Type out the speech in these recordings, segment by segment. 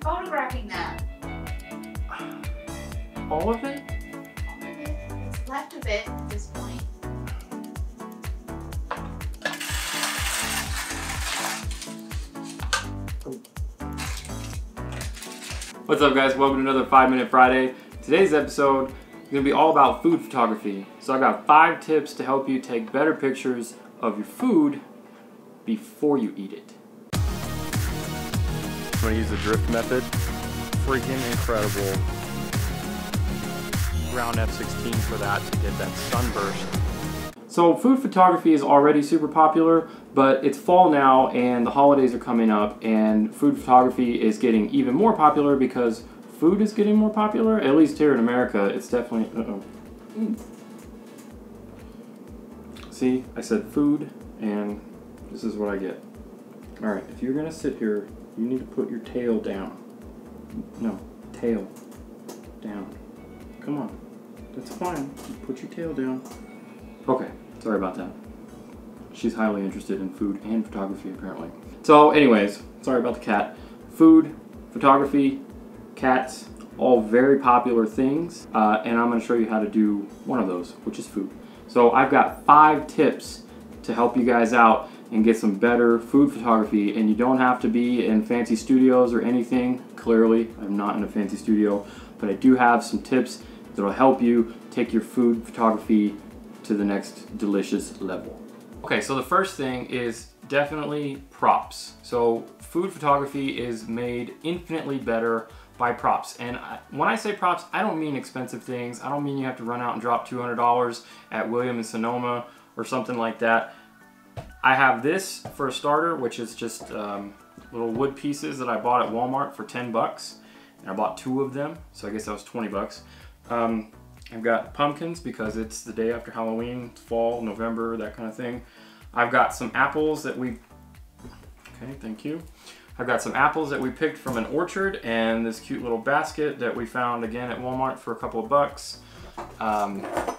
photographing that. All of it? All of it. What's left of it at this point. What's up, guys? Welcome to another 5 Minute Friday. Today's episode is going to be all about food photography. So I got 5 tips to help you take better pictures of your food before you eat it. I'm going to use the drift method. Freaking incredible. Round F16 for that to get that sunburst. So food photography is already super popular, but it's fall now and the holidays are coming up, and food photography is getting even more popular because food is getting more popular. At least here in America, it's definitely... See, I said food, and this is what I get. Alright, if you're gonna sit here, you need to put your tail down. No, tail down. Come on. That's fine. Put your tail down. Okay, sorry about that. She's highly interested in food and photography, apparently. So anyways, sorry about the cat. Food, photography, cats, all very popular things. And I'm gonna show you how to do one of those, which is food. So I've got 5 tips to help you guys out and get some better food photography. And you don't have to be in fancy studios or anything. Clearly, I'm not in a fancy studio, but I do have some tips that'll help you take your food photography to the next delicious level. Okay, so the first thing is definitely props. So food photography is made infinitely better by props. And when I say props, I don't mean expensive things. I don't mean you have to run out and drop $200 at Williams & Sonoma or something like that. I have this for a starter, which is just little wood pieces that I bought at Walmart for 10 bucks. And I bought 2 of them, so I guess that was 20 bucks. I've got pumpkins because it's the day after Halloween, fall, November, that kind of thing. I've got some apples that we... Okay, thank you. I've got some apples that we picked from an orchard and this cute little basket that we found again at Walmart for a couple of bucks.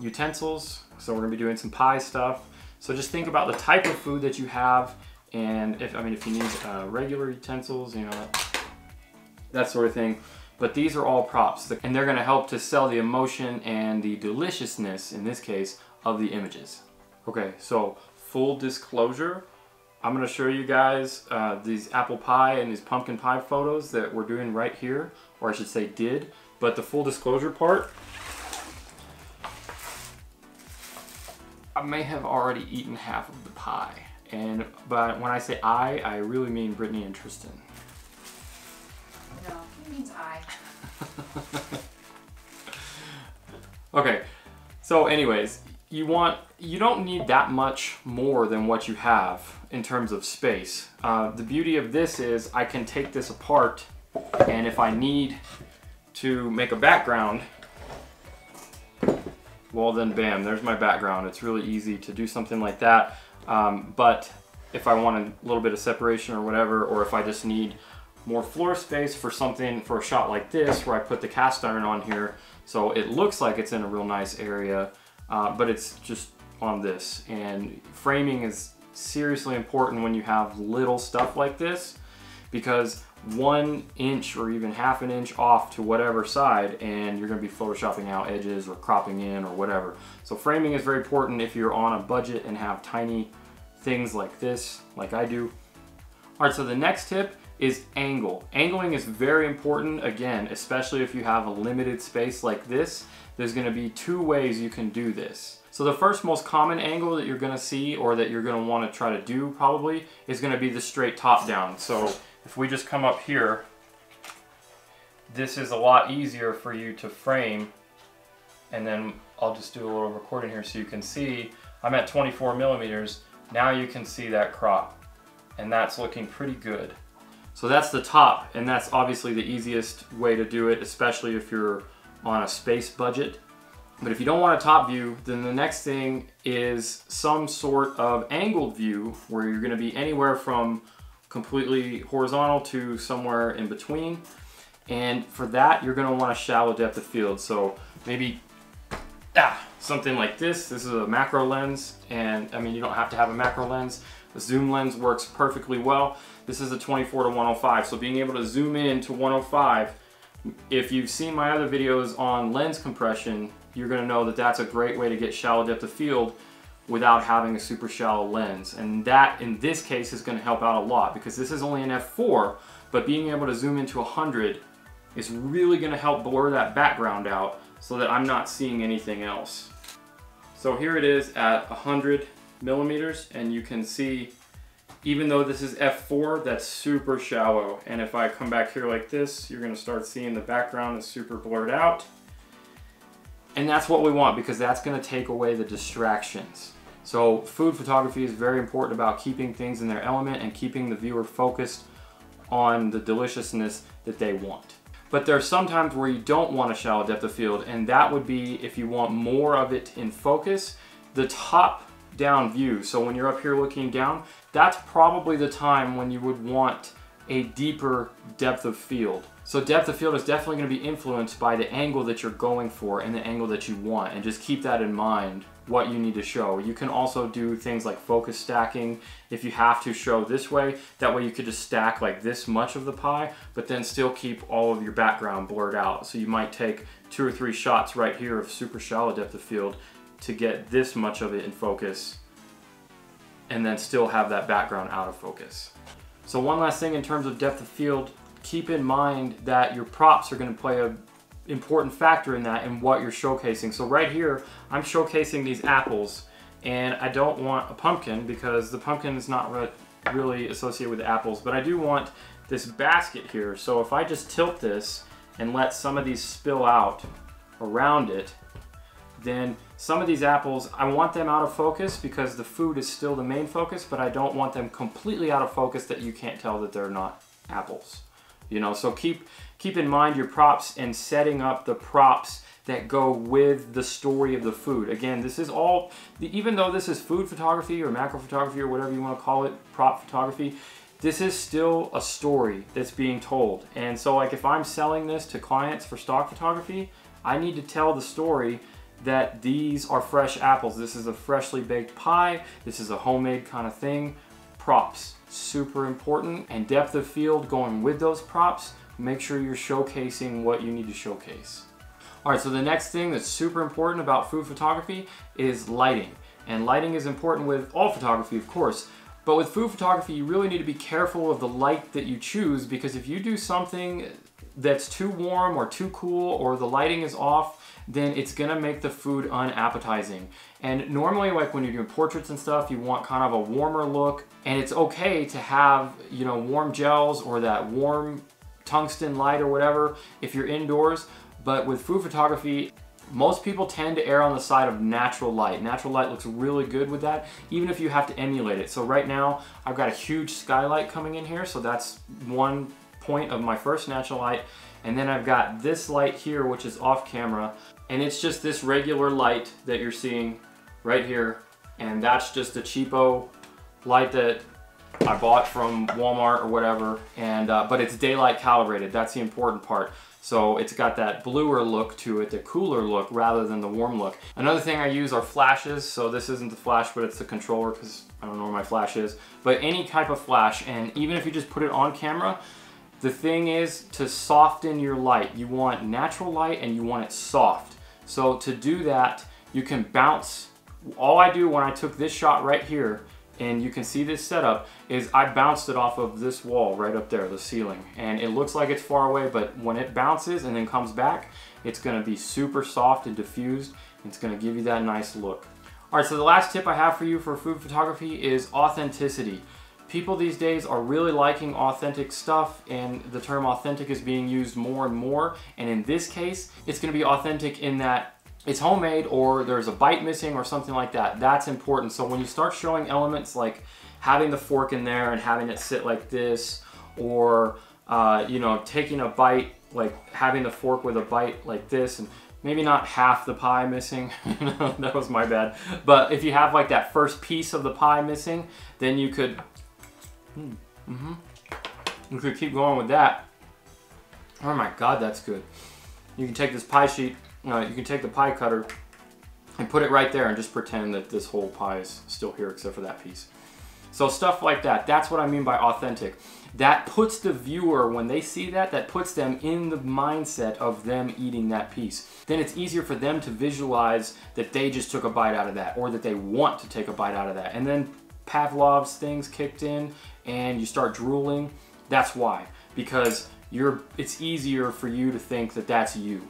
Utensils, so we're gonna be doing some pie stuff. So just think about the type of food that you have, and if you need regular utensils, you know, that sort of thing. But these are all props, and they're gonna help to sell the emotion and the deliciousness, in this case, of the images. Okay, so full disclosure, I'm gonna show you guys these apple pie and these pumpkin pie photos that we're doing right here, or I should say did, but the full disclosure part, I may have already eaten half of the pie. But when I say I really mean Brittany and Tristan. No, it means I. Okay, so anyways, you don't need that much more than what you have in terms of space. The beauty of this is I can take this apart, and if I need to make a background, well then bam, there's my background. It's really easy to do something like that. But if I want a little bit of separation or whatever, or if I just need more floor space for something, for a shot like this where I put the cast iron on here so it looks like it's in a real nice area, but it's just on this. And framing is seriously important when you have little stuff like this, because 1 inch or even half an inch off to whatever side and you're going to be photoshopping out edges or cropping in or whatever. So framing is very important if you're on a budget and have tiny things like this, like I do. All right, so the next tip is angle. Angling is very important, again, especially if you have a limited space like this. There's going to be 2 ways you can do this. So the first most common angle that you're going to see, or that you're going to want to try to do probably, is going to be the straight top down. So if we just come up here, this is a lot easier for you to frame. And then I'll just do a little recording here so you can see I'm at 24 millimeters. Now you can see that crop, and that's looking pretty good. So that's the top, and that's obviously the easiest way to do it, especially if you're on a space budget. But if you don't want a top view, then the next thing is some sort of angled view where you're going to be anywhere from completely horizontal to somewhere in between. And for that, you're going to want a shallow depth of field. So maybe something like this. This is a macro lens, and I mean, you don't have to have a macro lens. The zoom lens works perfectly well. This is a 24 to 105, so being able to zoom in to 105, if you've seen my other videos on lens compression, you're going to know that that's a great way to get shallow depth of field without having a super shallow lens. And that, in this case, is going to help out a lot because this is only an f4, but being able to zoom into 100 is really going to help blur that background out so that I'm not seeing anything else. So here it is at 100 millimeters, and you can see, even though this is f4, that's super shallow. And if I come back here like this, you're going to start seeing the background is super blurred out. And that's what we want because that's going to take away the distractions. So food photography is very important about keeping things in their element and keeping the viewer focused on the deliciousness that they want. But there are some times where you don't want a shallow depth of field, and that would be if you want more of it in focus. The top down view, so when you're up here looking down, that's probably the time when you would want a deeper depth of field. So depth of field is definitely going to be influenced by the angle that you're going for and the angle that you want, and just keep that in mind, what you need to show. You can also do things like focus stacking if you have to show this way. That way you could just stack like this much of the pie, but then still keep all of your background blurred out. So you might take 2 or 3 shots right here of super shallow depth of field to get this much of it in focus, and then still have that background out of focus. So one last thing in terms of depth of field, keep in mind that your props are going to play an important factor in that and what you're showcasing. So right here, I'm showcasing these apples, and I don't want a pumpkin because the pumpkin is not really associated with apples, but I do want this basket here. So if I just tilt this and let some of these spill out around it, then some of these apples, I want them out of focus because the food is still the main focus, but I don't want them completely out of focus that you can't tell that they're not apples. You know, so keep in mind your props and setting up the props that go with the story of the food. Again, this is all, even though this is food photography or macro photography or whatever you want to call it, prop photography, this is still a story that's being told. And so like if I'm selling this to clients for stock photography, I need to tell the story that these are fresh apples. This is a freshly baked pie. This is a homemade kind of thing. Props, super important. And depth of field going with those props, make sure you're showcasing what you need to showcase. All right, so the next thing that's super important about food photography is lighting. And lighting is important with all photography, of course. But with food photography, you really need to be careful of the light that you choose, because if you do something that's too warm or too cool or the lighting is off, then it's gonna make the food unappetizing. And normally, like when you're doing portraits and stuff, you want kind of a warmer look, and it's okay to have, you know, warm gels or that warm tungsten light or whatever if you're indoors. But with food photography, most people tend to err on the side of natural light. Natural light looks really good with that, even if you have to emulate it. So right now, I've got a huge skylight coming in here, so that's one point of my first natural light. And then I've got this light here, which is off camera, and it's just this regular light that you're seeing right here. And that's just a cheapo light that I bought from Walmart or whatever, and but it's daylight calibrated. That's the important part. So it's got that bluer look to it, the cooler look rather than the warm look. Another thing I use are flashes. So this isn't the flash, but it's the controller because I don't know where my flash is. But any type of flash, and even if you just put it on camera, the thing is to soften your light. You want natural light and you want it soft. So to do that, you can bounce. All I do when I took this shot right here, and you can see this setup, is I bounced it off of this wall right up there, the ceiling. And it looks like it's far away, but when it bounces and then comes back, it's gonna be super soft and diffused. It's gonna give you that nice look. All right, so the last tip I have for you for food photography is authenticity. People these days are really liking authentic stuff, and the term authentic is being used more and more. And in this case, it's gonna be authentic in that it's homemade or there's a bite missing or something like that. That's important. So when you start showing elements like having the fork in there and having it sit like this, or you know, taking a bite, like having the fork with a bite like this, and maybe not half the pie missing, that was my bad. But if you have like that first piece of the pie missing, then you could, you could keep going with that. Oh my God, that's good. You can take this pie sheet, you can take the pie cutter and put it right there and just pretend that this whole pie is still here except for that piece. So stuff like that, that's what I mean by authentic. That puts the viewer, when they see that, that puts them in the mindset of them eating that piece. Then it's easier for them to visualize that they just took a bite out of that, or that they want to take a bite out of that. And then Pavlov's things kicked in and you start drooling. That's why, because it's easier for you to think that that's you.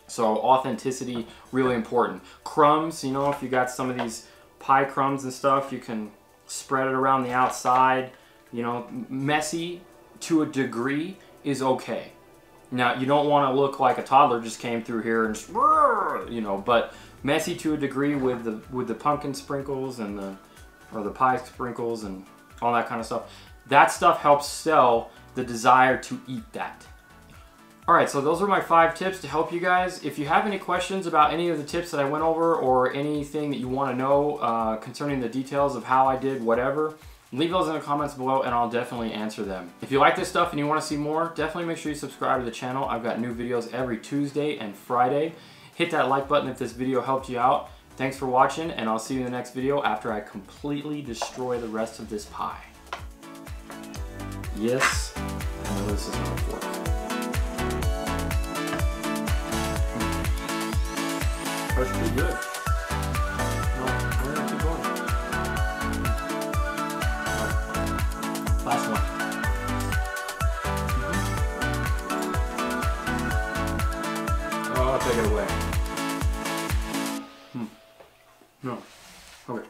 So authenticity, really important. Crumbs, you know, if you got some of these pie crumbs and stuff, you can spread it around the outside. You know, messy to a degree is okay. Now, you don't want to look like a toddler just came through here and just, you know, but messy to a degree with the pumpkin sprinkles and the pie sprinkles and all that kind of stuff. That stuff helps sell the desire to eat that. Alright, so those are my 5 tips to help you guys. If you have any questions about any of the tips that I went over, or anything that you want to know concerning the details of how I did whatever, leave those in the comments below and I'll definitely answer them. If you like this stuff and you want to see more, definitely make sure you subscribe to the channel. I've got new videos every Tuesday and Friday. Hit that like button if this video helped you out. Thanks for watching, and I'll see you in the next video after I completely destroy the rest of this pie. Yes, I know this is not a fork. That's pretty good. No, we're gonna keep going. Right. Last one. Oh, I'll take it away. No. Okay.